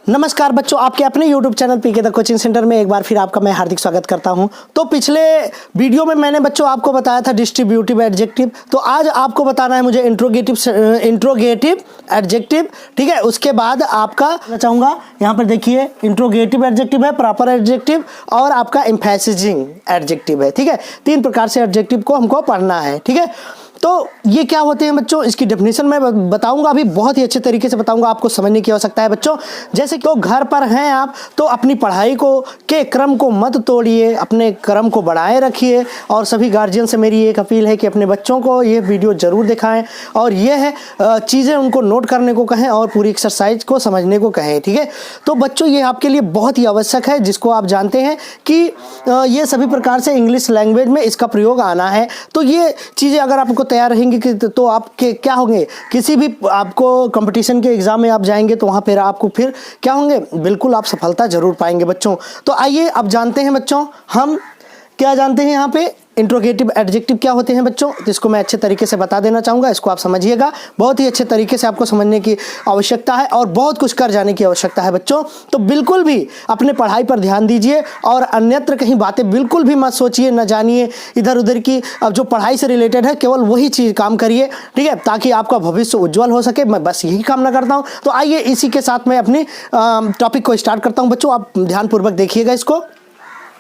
नमस्कार बच्चों, आपके अपने YouTube channel PK the coaching centre में एक बार फिर आपका मैं हार्दिक स्वागत करता हूं। तो पिछले वीडियो में मैंने बच्चों आपको बताया था डिस्ट्रीब्यूटिव एडजेक्टिव, तो आज आपको बताना है मुझे इंट्रोगेटिव एडजेक्टिव। ठीक है, उसके बाद आपका मैं चाहूँगा यहाँ पर देखिए इंट्रोगेटिव एडजेक्टिव है, प्रॉपर एडजेक्टिव और आपका एम्फेसिजिंग एडजेक्टिव है। ठीक है, 3 प्रकार से एडजेक्टिव को हमको पढ़ना है। ठीक है, तो ये क्या होते हैं बच्चों, इसकी डेफिनेशन मैं बताऊंगा अभी, बहुत ही अच्छे तरीके से बताऊंगा, आपको समझने की आवश्यकता है बच्चों। जैसे तो घर पर हैं आप, तो अपनी पढ़ाई के क्रम को मत तोड़िए, अपने क्रम को बढ़ाए रखिए। और सभी गार्जियन से मेरी एक अपील है कि अपने बच्चों को ये वीडियो ज़रूर दिखाएं और ये है चीज़ें उनको नोट करने को कहें और पूरी एक्सरसाइज को समझने को कहें। ठीक है, तो बच्चों ये आपके लिए बहुत ही आवश्यक है, जिसको आप जानते हैं कि ये सभी प्रकार से इंग्लिश लैंग्वेज में इसका प्रयोग आना है। तो ये चीज़ें अगर आपको तैयार रहेंगे कि तो आपके क्या होंगे, किसी भी आपको कंपटीशन के एग्जाम में आप जाएंगे तो वहाँ पर आपको फिर क्या होंगे, बिल्कुल आप सफलता जरूर पाएंगे बच्चों। तो आइए अब जानते हैं बच्चों, हम क्या जानते हैं यहाँ पे इंट्रोगेटिव एडजेक्टिव क्या होते हैं बच्चों। तो इसको मैं अच्छे तरीके से बता देना चाहूँगा, इसको आप समझिएगा। बहुत ही अच्छे तरीके से आपको समझने की आवश्यकता है और बहुत कुछ कर जाने की आवश्यकता है बच्चों। तो बिल्कुल भी अपने पढ़ाई पर ध्यान दीजिए और अन्यत्र कहीं बातें बिल्कुल भी मत सोचिए, न जानिए इधर उधर की। अब जो पढ़ाई से रिलेटेड है केवल वही चीज़ काम करिए, ठीक है, ताकि आपका भविष्य उज्जवल हो सके। मैं बस यही कामना करता हूँ। तो आइए इसी के साथ मैं अपनी टॉपिक को स्टार्ट करता हूँ बच्चों, आप ध्यानपूर्वक देखिएगा इसको।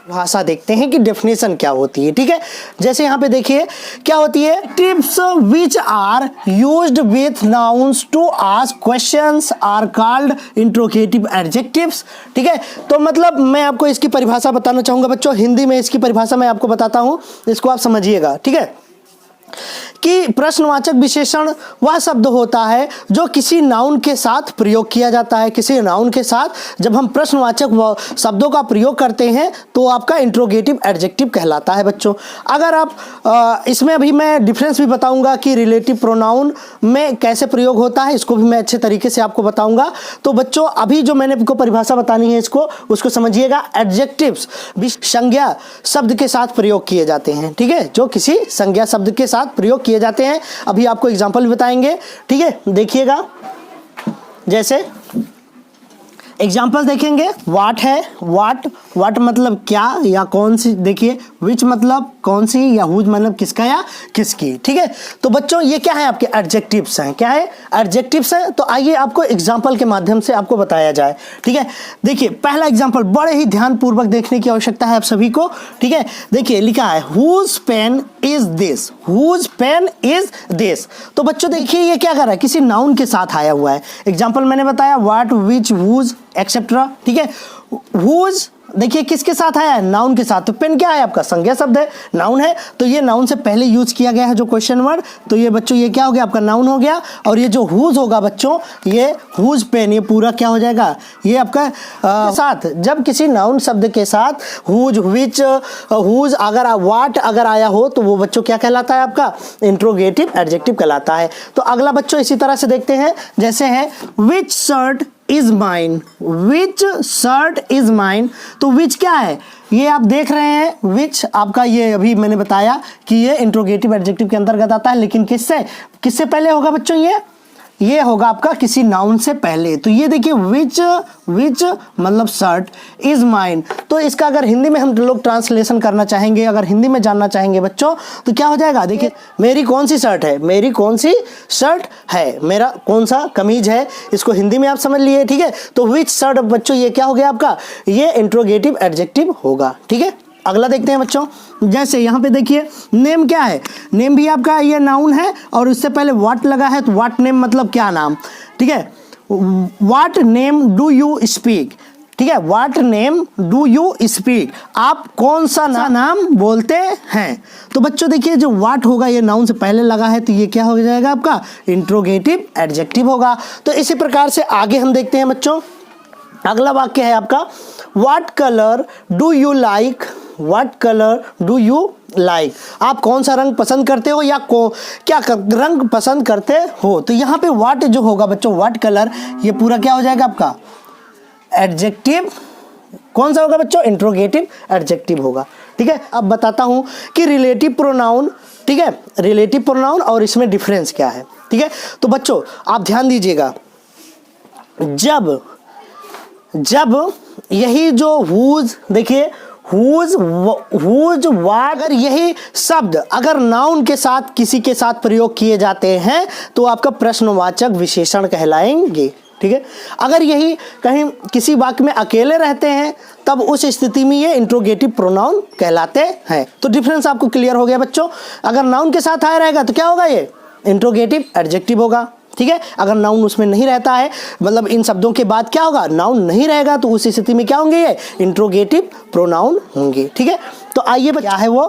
भाषा देखते हैं कि डेफिनेशन क्या होती है। ठीक है, जैसे यहाँ पे देखिए क्या होती है, tips which are used with nouns to ask questions are called interrogative adjectives. ठीक है, तो मतलब मैं आपको इसकी परिभाषा बताना चाहूँगा बच्चों, हिंदी में इसकी परिभाषा मैं आपको बताता हूँ, इसको आप समझिएगा। ठीक है, कि प्रश्नवाचक विशेषण वह शब्द होता है जो किसी नाउन के साथ प्रयोग किया जाता है। किसी नाउन के साथ जब हम प्रश्नवाचक शब्दों का प्रयोग करते हैं तो आपका इंट्रोगेटिव एडजेक्टिव कहलाता है बच्चों। अगर आप इसमें अभी मैं डिफरेंस भी बताऊंगा कि रिलेटिव प्रोनाउन में कैसे प्रयोग होता है, इसको भी मैं अच्छे तरीके से आपको बताऊंगा। तो बच्चों अभी जो मैंने आपको परिभाषा बतानी है उसको समझिएगा। एडजेक्टिव्स संज्ञा शब्द के साथ प्रयोग किए जाते हैं। ठीक है, जो किसी संज्ञा शब्द के साथ प्रयोग किए जाते हैं। अभी आपको एग्जांपल भी बताएंगे। ठीक है, देखिएगा, जैसे एग्जाम्पल देखेंगे। वाट है, वाट मतलब क्या या कौन सी। देखिए विच मतलब कौन सी, या हुज मतलब किसका या किसकी। ठीक है, तो बच्चों ये क्या है, आपके एडजेक्टिव्स हैं। क्या है, एडजेक्टिव्स हैं। तो आइए आपको एग्जाम्पल के माध्यम से आपको बताया जाए। ठीक है, देखिए पहला एग्जाम्पल, बड़े ही ध्यानपूर्वक देखने की आवश्यकता है आप सभी को। ठीक है, देखिए लिखा है whose pen is this, whose pen is this. तो बच्चों देखिए ये क्या कर रहा है, किसी नाउन के साथ आया हुआ है। एग्जाम्पल मैंने बताया वाट, विच, हुज एक्सेट्रा। ठीक है, हुज देखिए किसके साथ आया है, नाउन के साथ। तो पेन क्या है, आपका संज्ञा शब्द है, नाउन है। तो ये नाउन से पहले यूज किया गया है जो क्वेश्चन वर्ड, तो ये बच्चों ये क्या हो गया, आपका नाउन हो गया। और ये जो हुज होगा बच्चों, ये हुज पेन, ये पूरा क्या हो जाएगा, ये आपका साथ। जब किसी नाउन शब्द के साथ हुज, विच, हुज अगर वाट अगर आया हो तो वो बच्चों क्या कहलाता है, आपका इंट्रोगेटिव एडजेक्टिव कहलाता है। तो अगला बच्चों इसी तरह से देखते हैं, जैसे है which shirt is mine, which shirt is mine. तो विच क्या है, ये आप देख रहे हैं, विच आपका ये अभी मैंने बताया कि ये इंट्रोगेटिव एडजेक्टिव के अंतर्गत आता है, लेकिन किससे पहले होगा बच्चों, ये होगा आपका किसी नाउन से पहले। तो ये देखिए विच मतलब शर्ट, इज माइन। तो इसका अगर हिंदी में हम लोग ट्रांसलेशन करना चाहेंगे, अगर हिंदी में जानना चाहेंगे बच्चों, तो क्या हो जाएगा, देखिए मेरी कौन सी शर्ट है, मेरी कौन सी शर्ट है, मेरा कौन सा कमीज है, इसको हिंदी में आप समझ लिए। ठीक है, तो विच शर्ट बच्चों ये क्या हो गया आपका, ये इंट्रोगेटिव एडजेक्टिव होगा। ठीक है, अगला देखते हैं बच्चों, जैसे यहाँ पे देखिए नेम क्या है, नेम भी आपका ये नाउन है और उससे पहले व्हाट लगा है, तो व्हाट नेम मतलब क्या नाम। ठीक है, what name do you speak. ठीक है, what name do you speak, आप कौन सा नाम बोलते हैं। तो बच्चों देखिए जो व्हाट होगा ये नाउन से पहले लगा है, तो ये क्या हो जाएगा, आपका इंट्रोगेटिव एडजेक्टिव होगा। तो इसी प्रकार से आगे हम देखते हैं बच्चों, अगला वाक्य है आपका what colour do you like, what colour do you like, आप कौन सा रंग पसंद करते हो या क्या रंग पसंद करते हो। तो यहाँ पे व्हाट जो होगा बच्चों, व्हाट कलर, ये पूरा क्या हो जाएगा आपका एडजेक्टिव। कौन सा होगा बच्चों, इंट्रोगेटिव एडजेक्टिव होगा। ठीक है, अब बताता हूँ कि रिलेटिव प्रोनाउन। ठीक है, रिलेटिव प्रोनाउन और इसमें डिफरेंस क्या है। ठीक है, तो बच्चों आप ध्यान दीजिएगा, जब जब यही जो हुज, देखिए हुज वाट, अगर यही शब्द अगर नाउन के साथ किसी के साथ प्रयोग किए जाते हैं तो आपका प्रश्नवाचक विशेषण कहलाएंगे। ठीक है, अगर यही कहीं किसी वाक्य में अकेले रहते हैं तब उस स्थिति में ये इंट्रोगेटिव प्रोनाउन कहलाते हैं। तो डिफरेंस आपको क्लियर हो गया बच्चों। अगर नाउन के साथ आया रहेगा तो क्या होगा, ये इंट्रोगेटिव एडजेक्टिव होगा। ठीक है, अगर नाउन उसमें नहीं रहता है, मतलब इन शब्दों के बाद क्या होगा, नाउन नहीं रहेगा, तो उस स्थिति में क्या होंगे, ये इंट्रोगेटिव प्रोनाउन होंगे। ठीक है, तो आइए क्या है वो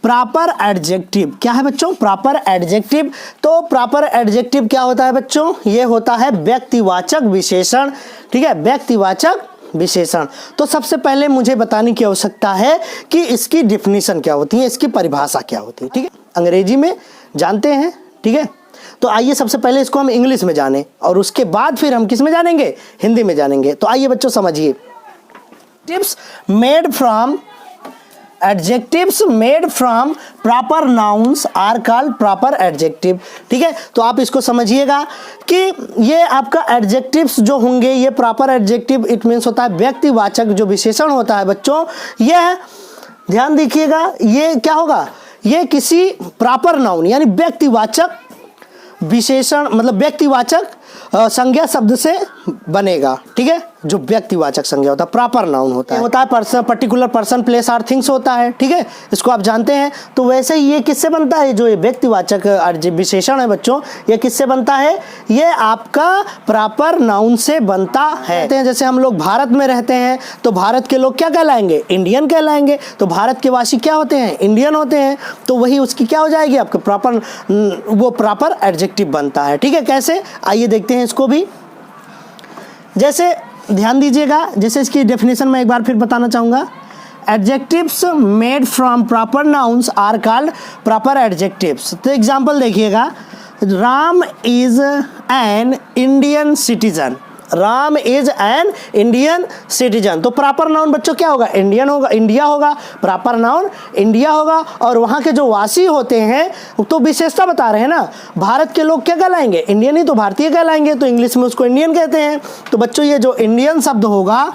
प्रॉपर एडजेक्टिव। क्या है बच्चों, प्रॉपर एडजेक्टिव। तो प्रॉपर एडजेक्टिव क्या होता है बच्चों, ये होता है व्यक्तिवाचक विशेषण। ठीक है, व्यक्तिवाचक विशेषण। तो सबसे पहले मुझे बताने की आवश्यकता है कि इसकी डिफिनीशन क्या होती है, इसकी परिभाषा क्या होती है। ठीक है, अंग्रेजी में जानते हैं। ठीक है, तो आइए सबसे पहले इसको हम इंग्लिश में जानें और उसके बाद फिर हम किस में जानेंगे, हिंदी में जानेंगे। तो आइए बच्चों समझिए, tips made from adjectives made from proper nouns are called proper adjective. ठीक है, तो आप इसको समझिएगा कि ये आपका एडजेक्टिव्स जो होंगे, ये प्रॉपर एडजेक्टिव इट मीन्स होता है व्यक्तिवाचक जो विशेषण होता है बच्चों। यह ध्यान देखिएगा, ये क्या होगा, ये किसी प्रॉपर नाउन यानी व्यक्तिवाचक विशेषण, मतलब व्यक्तिवाचक संज्ञा शब्द से बनेगा। ठीक है, जो व्यक्तिवाचक संज्ञा होता है प्रॉपर नाउन होता है पर्सन, पर्टिकुलर पर्सन, प्लेस और थिंग्स होता है। ठीक है, इसको आप जानते हैं। तो वैसे ही ये किससे बनता है, जो ये व्यक्तिवाचक विशेषण है बच्चों, ये किससे बनता है, ये आपका प्रॉपर नाउन से बनता है। जैसे हम लोग भारत में रहते हैं तो भारत के लोग क्या कहलाएंगे, इंडियन कहलाएंगे। तो भारत के वासी क्या होते हैं, इंडियन होते हैं। तो वही उसकी क्या हो जाएगी, आपका प्रॉपर, वो प्रॉपर एडजेक्टिव बनता है। ठीक है, कैसे, आइए देखते हैं इसको भी। जैसे ध्यान दीजिएगा, जैसे इसकी डेफिनेशन मैं एक बार फिर बताना चाहूँगा, adjectives made from proper nouns are called proper adjectives. तो एग्जाम्पल देखिएगा, Ram is an Indian citizen. Ram is an Indian citizen. तो प्रॉपर नाउन बच्चों क्या होगा, इंडियन होगा, इंडिया होगा, प्रॉपर नाउन इंडिया होगा। और वहाँ के जो वासी होते हैं तो विशेषता बता रहे हैं ना, भारत के लोग क्या कहलाएंगे, इंडियन ही तो भारतीय कहलाएंगे, तो इंग्लिश में उसको इंडियन कहते हैं। तो बच्चों ये जो इंडियन शब्द होगा,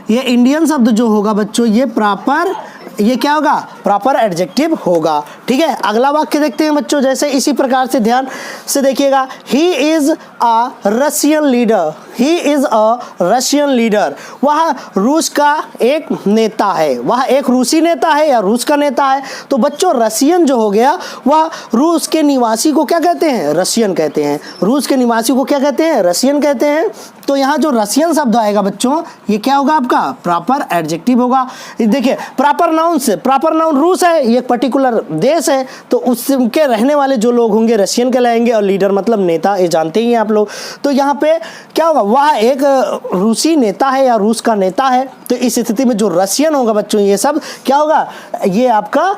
ये इंडियन शब्द जो होगा बच्चों, ये प्रॉपर, ये क्या होगा, प्रॉपर एडजेक्टिव होगा। ठीक है, अगला वाक्य देखते हैं बच्चों। जैसे इसी प्रकार से ध्यान से देखिएगा, he is a Russian leader. He is a Russian leader, वह रूस का एक नेता है, वह एक रूसी नेता है या रूस का नेता है। तो बच्चों रशियन जो हो गया, वह रूस के निवासी को क्या कहते हैं, रशियन कहते हैं। रूस के निवासी को क्या कहते हैं, रशियन कहते हैं। तो यहाँ जो रशियन शब्द आएगा बच्चों, ये क्या होगा, आपका प्रॉपर एडजेक्टिव होगा। देखिए प्रॉपर नाउन से, प्रॉपर नाउन रूस है, ये पर्टिकुलर देश है, तो उसके रहने वाले जो लोग होंगे रशियन कहलाएंगे। और लीडर मतलब नेता, ये जानते ही हैं आप लोग। तो यहाँ पे क्या होगा, वह एक रूसी नेता है या रूस का नेता है। तो इस स्थिति में जो रशियन होगा बच्चों, ये सब क्या होगा, ये आपका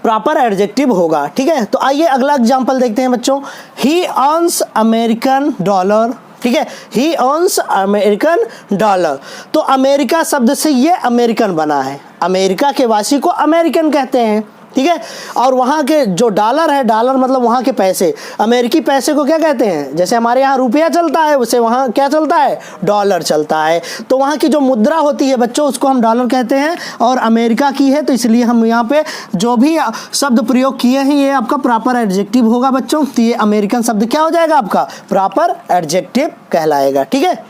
प्रॉपर एडजेक्टिव होगा। ठीक है, तो आइए अगला एग्जांपल देखते हैं बच्चों। ही अर्न्स अमेरिकन डॉलर। ठीक है, ही अर्न्स अमेरिकन डॉलर। तो अमेरिका शब्द से ये अमेरिकन बना है, अमेरिका के वासी को अमेरिकन कहते हैं। ठीक है, और वहाँ के जो डॉलर है, डॉलर मतलब वहाँ के पैसे, अमेरिकी पैसे को क्या कहते हैं, जैसे हमारे यहाँ रुपया चलता है उसे वहाँ क्या चलता है, डॉलर चलता है। तो वहाँ की जो मुद्रा होती है बच्चों, उसको हम डॉलर कहते हैं। और अमेरिका की है, तो इसलिए हम यहाँ पे जो भी शब्द प्रयोग किए हैं, ये आपका प्रॉपर एडजेक्टिव होगा बच्चों। तो ये अमेरिकन शब्द क्या हो जाएगा, आपका प्रॉपर एडजेक्टिव कहलाएगा। ठीक है,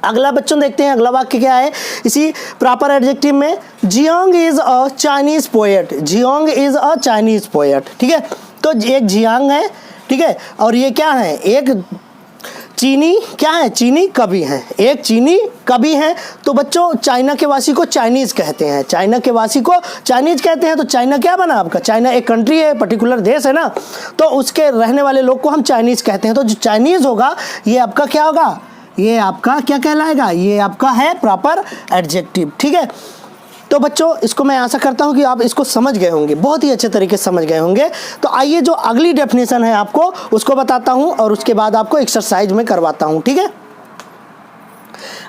अगला बच्चों देखते हैं, अगला वाक्य क्या है इसी प्रॉपर एडजेक्टिव में। Jiang is a Chinese poet. Jiang is a Chinese poet. ठीक है, तो एक जियांग है, ठीक है, और ये क्या है, एक चीनी, क्या है, चीनी कवि हैं, एक चीनी कवि हैं। तो बच्चों चाइना के वासी को चाइनीज कहते हैं, चाइना के वासी को चाइनीज कहते हैं। तो चाइना क्या बना आपका, चाइना एक कंट्री है, पर्टिकुलर देश है ना, तो उसके रहने वाले लोग को हम चाइनीज कहते हैं। तो जो चाइनीज होगा, ये आपका क्या होगा, ये आपका क्या कहलाएगा, ये आपका है प्रॉपर एडजेक्टिव। ठीक है, तो बच्चों इसको मैं आशा करता हूँ कि आप इसको समझ गए होंगे, बहुत ही अच्छे तरीके से समझ गए होंगे। तो आइए जो अगली डेफिनेशन है आपको उसको बताता हूँ और उसके बाद आपको एक्सरसाइज में करवाता हूँ। ठीक है,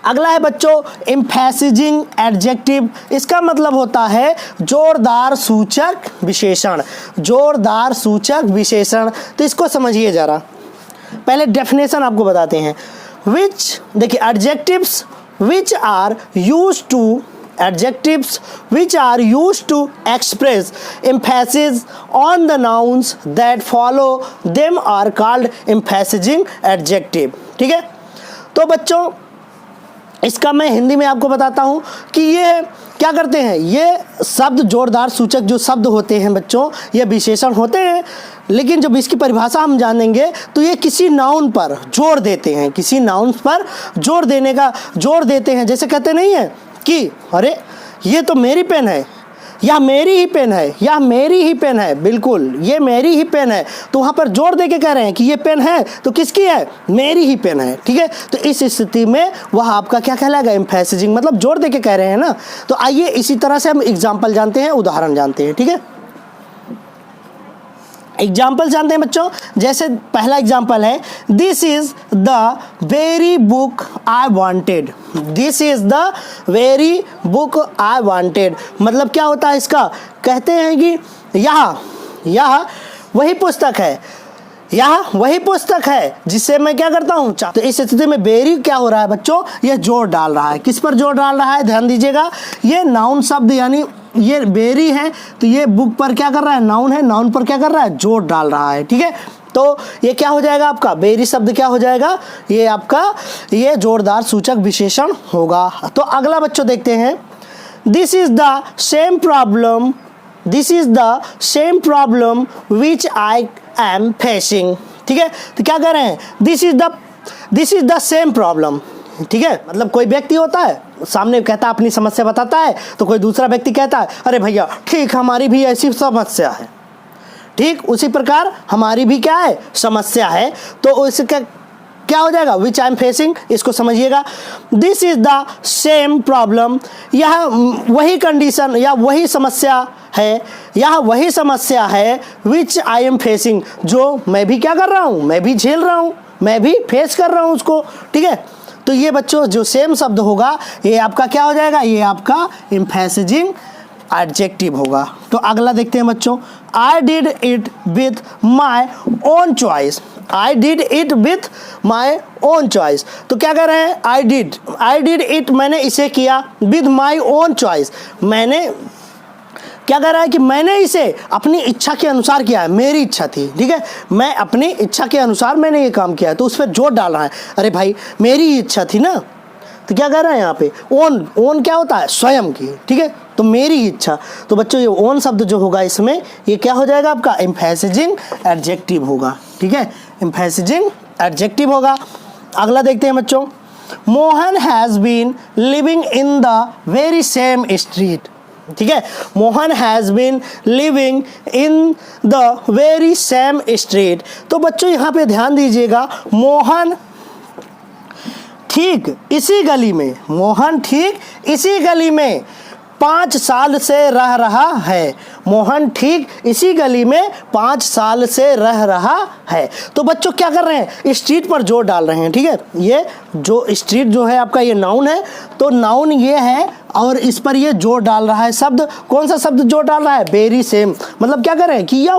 अगला है बच्चों एम्फेसिजिंग एडजेक्टिव। इसका मतलब होता है जोरदार सूचक विशेषण, जोरदार सूचक विशेषण। तो इसको समझिए जरा, पहले डेफिनेशन आपको बताते हैं। विच, देखिए adjectives which are use to, adjectives which are used to express emphasis on the nouns that follow them are called emphasizing adjective। ठीक है, तो बच्चों इसका मैं हिंदी में आपको बताता हूं कि ये क्या करते हैं, ये शब्द जोरदार सूचक जो शब्द होते हैं बच्चों, ये विशेषण होते हैं, लेकिन जब इसकी परिभाषा हम जानेंगे तो ये किसी नाउन पर जोर देते हैं, किसी नाउन पर जोर देने का जोर देते हैं। जैसे कहते नहीं है कि अरे ये तो मेरी पेन है, या मेरी ही पेन है, या मेरी ही पेन है, बिल्कुल ये मेरी ही पेन है, तो वहाँ पर जोर दे के कह रहे हैं कि ये पेन है तो किसकी है, मेरी ही पेन है। ठीक है, तो इस स्थिति में वह आपका क्या कहलाएगा, एम्फेसिजिंग, मतलब जोर दे के कह रहे हैं ना। तो आइए इसी तरह से हम एग्जाम्पल जानते हैं, उदाहरण जानते हैं। ठीक है, एग्जाम्पल जानते हैं बच्चों। जैसे पहला एग्जाम्पल है, this is the very book I wanted, this is the very book I wanted, मतलब क्या होता है इसका, कहते हैं कि यह वही पुस्तक है, यह वही पुस्तक है जिससे मैं क्या करता हूँ। तो इस स्थिति में वेरी क्या हो रहा है बच्चों, ये जोर डाल रहा है, किस पर जोर डाल रहा है, ध्यान दीजिएगा, ये नाउन शब्द यानी ये वेरी है, तो ये बुक पर क्या कर रहा है, नाउन है, नाउन पर क्या कर रहा है, जोर डाल रहा है। ठीक है, तो ये क्या हो जाएगा आपका, वेरी शब्द क्या हो जाएगा, ये आपका ये जोरदार सूचक विशेषण होगा। तो अगला बच्चों देखते हैं, this is the same problem, this is the same problem which I am facing. ठीक है, तो क्या कह रहे हैं, this is the same problem. ठीक है, मतलब कोई व्यक्ति होता है सामने कहता है, अपनी समस्या बताता है, तो कोई दूसरा व्यक्ति कहता है अरे भैया ठीक हमारी भी ऐसी समस्या है, ठीक उसी प्रकार हमारी भी क्या है, समस्या है। तो इसका क्या हो जाएगा, विच आई एम फेसिंग, इसको समझिएगा, this is the same problem, यह वही कंडीशन या वही समस्या है, यह वही समस्या है, विच आई एम फेसिंग, जो मैं भी क्या कर रहा हूँ, मैं भी झेल रहा हूँ, मैं भी फेस कर रहा हूँ उसको। ठीक है, तो ये बच्चों जो सेम शब्द होगा ये आपका क्या हो जाएगा, ये आपका एम्फेसिजिंग एडजेक्टिव होगा। तो अगला देखते हैं बच्चों, I did it with my own choice, I did it with my own choice, तो क्या कर रहे हैं, आई डिड इट मैंने इसे किया, विथ माई ओन चॉइस, मैंने क्या कर रहा है कि मैंने इसे अपनी इच्छा के अनुसार किया है, मेरी इच्छा थी। ठीक है, मैं अपनी इच्छा के अनुसार मैंने ये काम किया है, तो उस पर जोर डाल रहा है, अरे भाई मेरी इच्छा थी ना, तो क्या कर रहा है यहाँ पे, ओन क्या होता है, स्वयं की। ठीक है, तो मेरी इच्छा, तो बच्चों ये ओन शब्द जो होगा इसमें ये क्या हो जाएगा आपका, एम्फेसिजिंग एडजेक्टिव होगा। ठीक है, एम्फेसिजिंग एडजेक्टिव होगा। अगला देखते हैं बच्चों, Mohan has been living in the very same street. ठीक है, Mohan has been living in the very same street, तो बच्चों यहाँ पे ध्यान दीजिएगा, मोहन ठीक इसी गली में, मोहन ठीक इसी गली में 5 साल से रह रहा है, मोहन ठीक इसी गली में 5 साल से रह रहा है। तो बच्चों क्या कर रहे हैं, स्ट्रीट पर जोर डाल रहे हैं। ठीक है, ये जो स्ट्रीट जो है आपका ये नाउन है, तो नाउन ये है और इस पर ये जोर डाल रहा है शब्द, कौन सा शब्द जोर डाल रहा है, वेरी सेम, मतलब क्या कर रहे हैं कि यह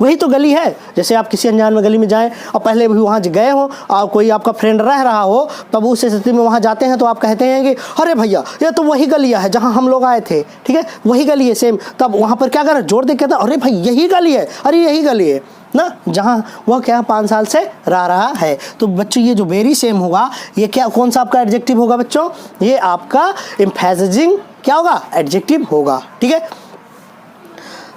वही तो गली है। जैसे आप किसी अनजान में गली में जाएं और पहले भी वहाँ गए हो और कोई आपका फ्रेंड रह रहा हो, तब उस स्थिति में वहाँ जाते हैं तो आप कहते हैं कि अरे भैया ये तो वही गलियाँ है जहाँ हम लोग आए थे। ठीक है, वही गली है सेम, तब वहाँ पर क्या कर रहे हैं, जोर दे कहते हैं अरे भाई यही गली है, अरे यही गली है ना, जहाँ वह क्या 5 साल से रह रहा है। तो बच्चों ये जो वेरी सेम होगा ये क्या, कौन सा आपका एडजेक्टिव होगा बच्चों, ये आपका एम्फेसिजिंग क्या होगा, एडजेक्टिव होगा। ठीक है,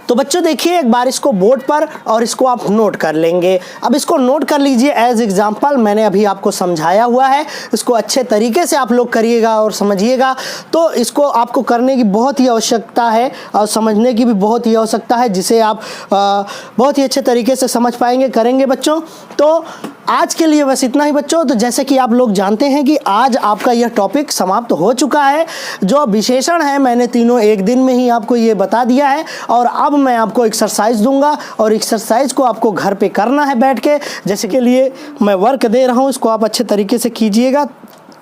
तो बच्चों देखिए एक बार इसको बोर्ड पर और इसको आप नोट कर लेंगे। अब इसको नोट कर लीजिए एज एग्जाम्पल, मैंने अभी आपको समझाया हुआ है, इसको अच्छे तरीके से आप लोग करिएगा और समझिएगा। तो इसको आपको करने की बहुत ही आवश्यकता है और समझने की भी बहुत ही आवश्यकता है, जिसे आप बहुत ही अच्छे तरीके से समझ पाएंगे, करेंगे बच्चों। तो आज के लिए बस इतना ही बच्चों। तो जैसे कि आप लोग जानते हैं कि आज आपका यह टॉपिक समाप्त हो चुका है। जो विशेषण है मैंने तीनों एक दिन में ही आपको ये बता दिया है, और अब मैं आपको एक्सरसाइज दूंगा और एक्सरसाइज को आपको घर पे करना है बैठ के, जैसे के लिए मैं वर्क दे रहा हूँ, इसको आप अच्छे तरीके से कीजिएगा।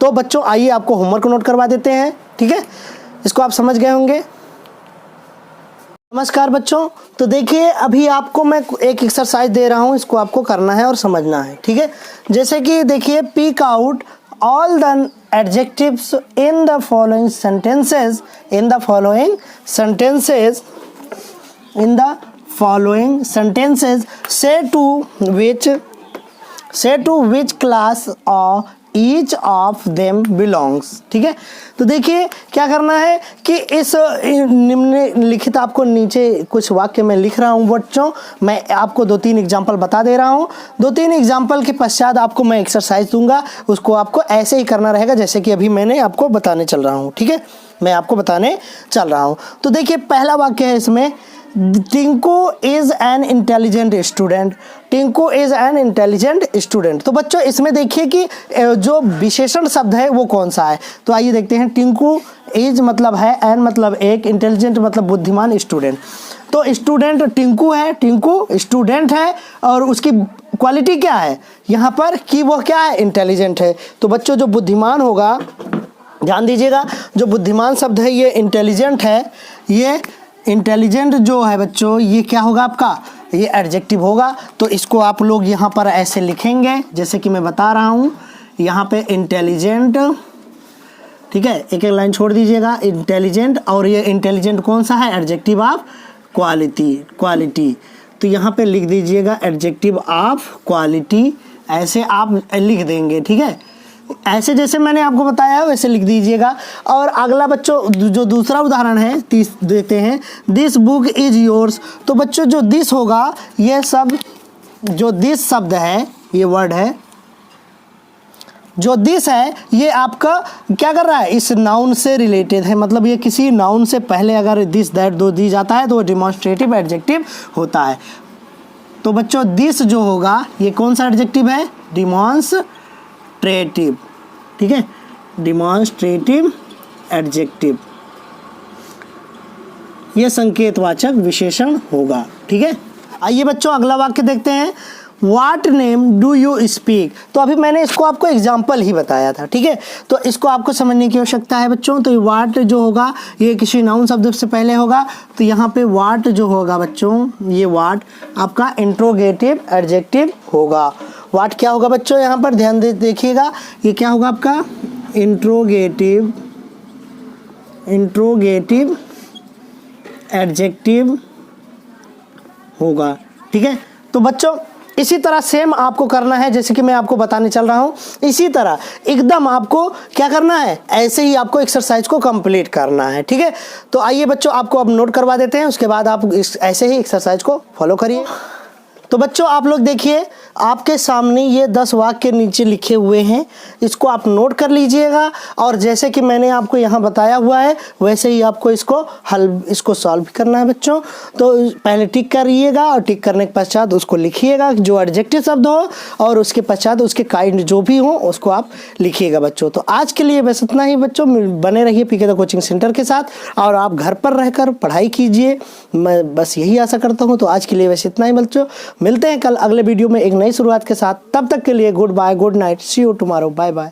तो बच्चों आइए आपको होमवर्क नोट करवा देते हैं। ठीक है, इसको आप समझ गए होंगे। नमस्कार बच्चों, तो देखिए अभी आपको मैं एक एक्सरसाइज दे रहा हूँ, इसको आपको करना है और समझना है, ठीक है। जैसे कि देखिए, pick out all the adjectives in the following sentences, in the following sentences, in the following sentences, say to which class or each of them belongs। ठीक है, तो देखिए क्या करना है कि इस निम्नलिखित आपको नीचे कुछ वाक्य मैं लिख रहा हूँ बच्चों, मैं आपको 2-3 एग्जाम्पल बता दे रहा हूँ। 2-3 एग्जाम्पल के पश्चात आपको मैं एक्सरसाइज दूंगा, उसको आपको ऐसे ही करना रहेगा जैसे कि अभी मैंने आपको बताने चल रहा हूँ। ठीक है, मैं आपको बताने चल रहा हूँ। तो देखिए पहला वाक्य है इसमें, Tinku is an intelligent student. Tinku is an intelligent student. तो बच्चों इसमें देखिए कि जो विशेषण शब्द है वो कौन सा है, तो आइए देखते हैं। टिंकू इज मतलब है, एन मतलब एक, इंटेलिजेंट मतलब बुद्धिमान, स्टूडेंट। तो स्टूडेंट टिंकू है, टिंकू स्टूडेंट है और उसकी क्वालिटी क्या है यहाँ पर कि वो क्या है, इंटेलिजेंट है। तो बच्चों जो बुद्धिमान होगा, ध्यान दीजिएगा, जो बुद्धिमान शब्द है ये इंटेलिजेंट है। ये इंटेलिजेंट जो है बच्चों ये क्या होगा आपका, ये एडजेक्टिव होगा। तो इसको आप लोग यहाँ पर ऐसे लिखेंगे जैसे कि मैं बता रहा हूँ, यहाँ पे इंटेलिजेंट, ठीक है, एक एक लाइन छोड़ दीजिएगा, इंटेलिजेंट। और ये इंटेलिजेंट कौन सा है, एडजेक्टिव ऑफ क्वालिटी। तो यहाँ पे लिख दीजिएगा एडजेक्टिव ऑफ क्वालिटी, ऐसे आप लिख देंगे। ठीक है, ऐसे जैसे मैंने आपको बताया है वैसे लिख दीजिएगा। और अगला बच्चों जो दूसरा उदाहरण है 30 देते हैं, दिस बुक इज योर्स। तो बच्चों जो दिस होगा, ये सब जो दिस शब्द है, ये वर्ड है, जो दिस है ये आपका क्या कर रहा है, इस नाउन से रिलेटेड है, मतलब ये किसी नाउन से पहले अगर दिस दैट दो दी जाता है तो वो डिमॉन्स्ट्रेटिव एडजेक्टिव होता है। तो बच्चों दिस जो होगा ये कौन सा एडजेक्टिव है, डिमॉन्स्ट्रेटिव। ठीक है, डिमॉन्स्ट्रेटिव एडजेक्टिव, ये संकेतवाचक विशेषण होगा। ठीक है, आइए बच्चों अगला वाक्य देखते हैं, What name do you speak। तो अभी मैंने इसको आपको एग्जाम्पल ही बताया था। ठीक है, तो इसको आपको समझने की आवश्यकता है बच्चों। तो वाट जो होगा ये किसी नाउन शब्द से पहले होगा, तो यहाँ पे वाट जो होगा बच्चों, ये वाट आपका इंट्रोगेटिव एडजेक्टिव होगा। वाट क्या होगा बच्चों, यहाँ पर ध्यान देखिएगा, ये क्या होगा आपका इंट्रोगेटिव एडजेक्टिव होगा। ठीक है, तो बच्चों इसी तरह सेम आपको करना है जैसे कि मैं आपको बताने चल रहा हूँ, इसी तरह एकदम आपको क्या करना है, ऐसे ही आपको एक्सरसाइज को कंप्लीट करना है। ठीक है, तो आइए बच्चों आपको अब नोट करवा देते हैं, उसके बाद आप ऐसे ही एक्सरसाइज को फॉलो करिए। तो बच्चों आप लोग देखिए, आपके सामने ये 10 वाक्य नीचे लिखे हुए हैं, इसको आप नोट कर लीजिएगा। और जैसे कि मैंने आपको यहाँ बताया हुआ है वैसे ही आपको इसको सॉल्व करना है बच्चों। तो पहले टिक करिएगा और टिक करने के पश्चात उसको लिखिएगा जो एडजेक्टिव शब्द हो, और उसके पश्चात उसके काइंड जो भी हो उसको आप लिखिएगा बच्चों। तो आज के लिए बस इतना ही बच्चों, बने रहिए पीके द कोचिंग सेंटर के साथ और आप घर पर रहकर पढ़ाई कीजिए, मैं बस यही आशा करता हूँ। तो आज के लिए बस इतना ही बच्चों, मिलते हैं कल अगले वीडियो में एक नई शुरुआत के साथ। तब तक के लिए good bye, good night, see you tomorrow, bye bye.